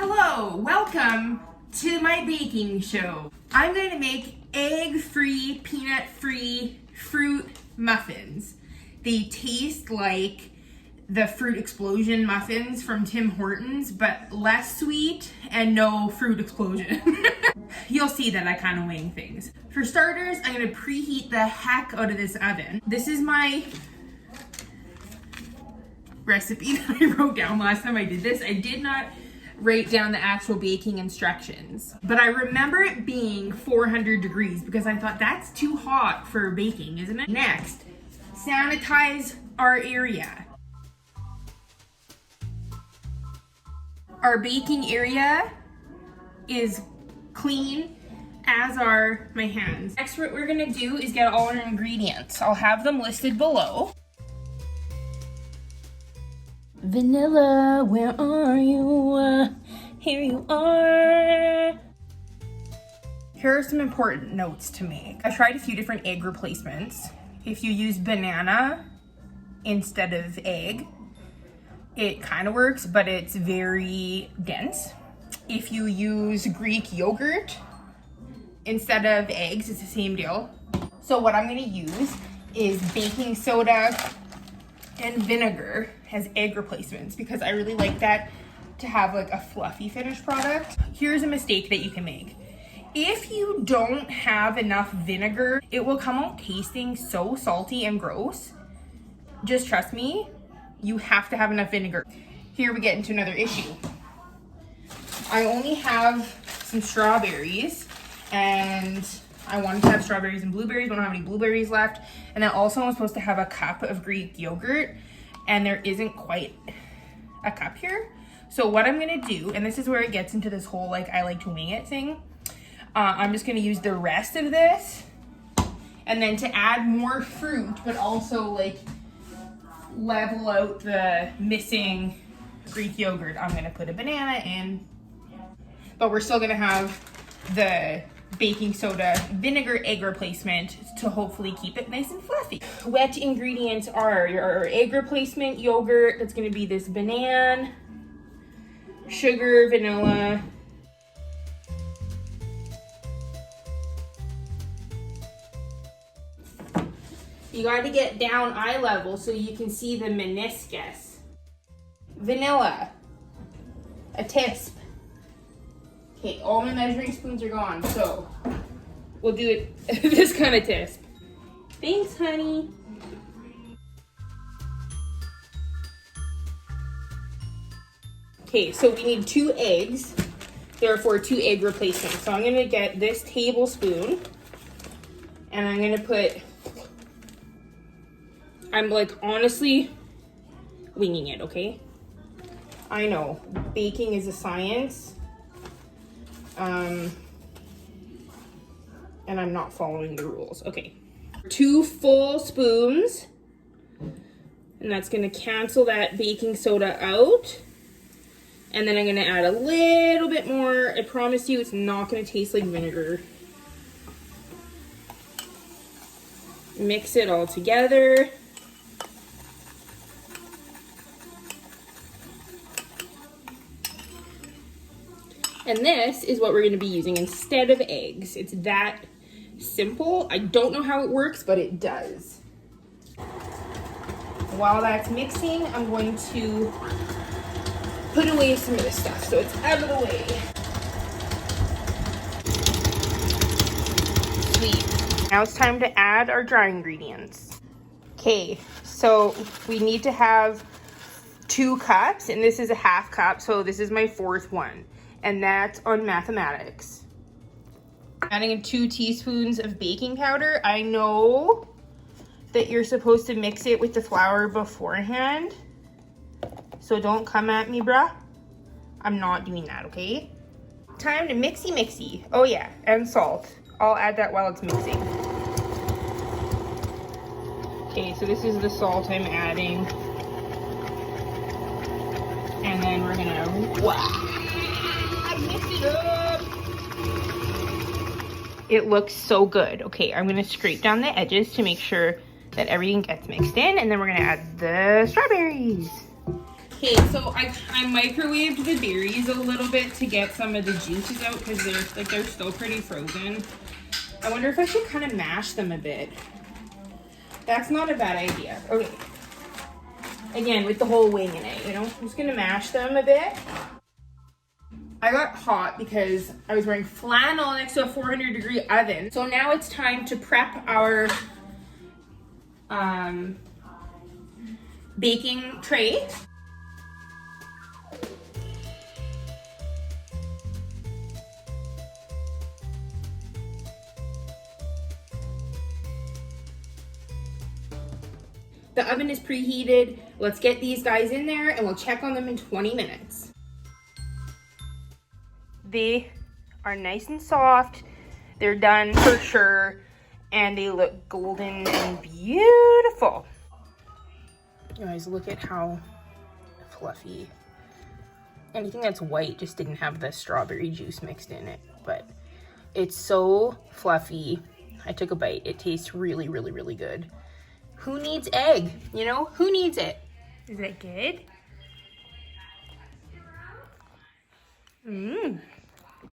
Hello, welcome to my baking show. I'm going to make egg-free, peanut-free fruit muffins. They taste like the Fruit Explosion muffins from Tim Hortons, but less sweet and no fruit explosion. You'll see that I kind of wing things. For starters, I'm going to preheat the heck out of this oven. This is my recipe that I wrote down last time I did this. I did not write down the actual baking instructions, but I remember it being 400 degrees because I thought that's too hot for baking, isn't it? Next, sanitize our area. Our baking area is clean, as are my hands. Next, what we're gonna do is get all our ingredients. I'll have them listed below. Vanilla, where are you? Here you are. Here are some important notes to make. I tried a few different egg replacements. If you use banana instead of egg, it kind of works, but it's very dense. If you use Greek yogurt instead of eggs, it's the same deal. So what I'm gonna use is baking soda and vinegar as egg replacements because I really like that to have like a fluffy finished product. Here's a mistake that you can make. If you don't have enough vinegar, it will come out tasting so salty and gross. Just trust me, you have to have enough vinegar. Here we get into another issue. I only have some strawberries and I wanted to have strawberries and blueberries, but I don't have any blueberries left. And then also I'm supposed to have a cup of Greek yogurt and there isn't quite a cup here. So what I'm gonna do, and this is where it gets into this whole like I like to wing it thing. I'm just gonna use the rest of this and then to add more fruit, but also like level out the missing Greek yogurt, I'm gonna put a banana in, but we're still gonna have the baking soda vinegar egg replacement to hopefully keep it nice and fluffy. Wet ingredients are your egg replacement yogurt, that's gonna be this banana, sugar, vanilla, you got to get down eye level so you can see the meniscus. Vanilla, a teaspoon. Okay, all my measuring spoons are gone, so we'll do it this kind of test. Thanks, honey. Okay, so we need 2 eggs, therefore 2 egg replacements. So I'm gonna get this tablespoon and I'm gonna put, I'm like honestly winging it, okay? I know, baking is a science. And I'm not following the rules. Okay, 2 full spoons, and that's gonna cancel that baking soda out. And then I'm gonna add a little bit more. I promise you it's not gonna taste like vinegar. Mix it all together. And this is what we're gonna be using instead of eggs. It's that simple. I don't know how it works, but it does. While that's mixing, I'm going to put away some of this stuff so it's out of the way. Sweet. Now it's time to add our dry ingredients. Okay, so we need to have 2 cups, and this is a half cup, so this is my 4th one. And that's on mathematics. Adding in 2 teaspoons of baking powder. I know that you're supposed to mix it with the flour beforehand, so don't come at me, bruh. I'm not doing that, okay? Time to mixy. Oh yeah, and salt. I'll add that while it's mixing. Okay, so this is the salt I'm adding. And then we're gonna mix it up. It looks so good. Okay, I'm gonna scrape down the edges to make sure that everything gets mixed in, and then we're gonna add the strawberries. Okay, so I microwaved the berries a little bit to get some of the juices out because they're still pretty frozen. I wonder if I should kind of mash them a bit. That's not a bad idea. Okay. Again, with the whole wing in it, you know? I'm just gonna mash them a bit. I got hot because I was wearing flannel next to a 400-degree oven. So now it's time to prep our baking tray. The oven is preheated. Let's get these guys in there and we'll check on them in 20 minutes. They are nice and soft. They're done for sure. And they look golden and beautiful. Guys, look at how fluffy. Anything that's white just didn't have the strawberry juice mixed in it. But it's so fluffy. I took a bite. It tastes really, really, really good. Who needs egg? You know, who needs it? Is it good? Mmm.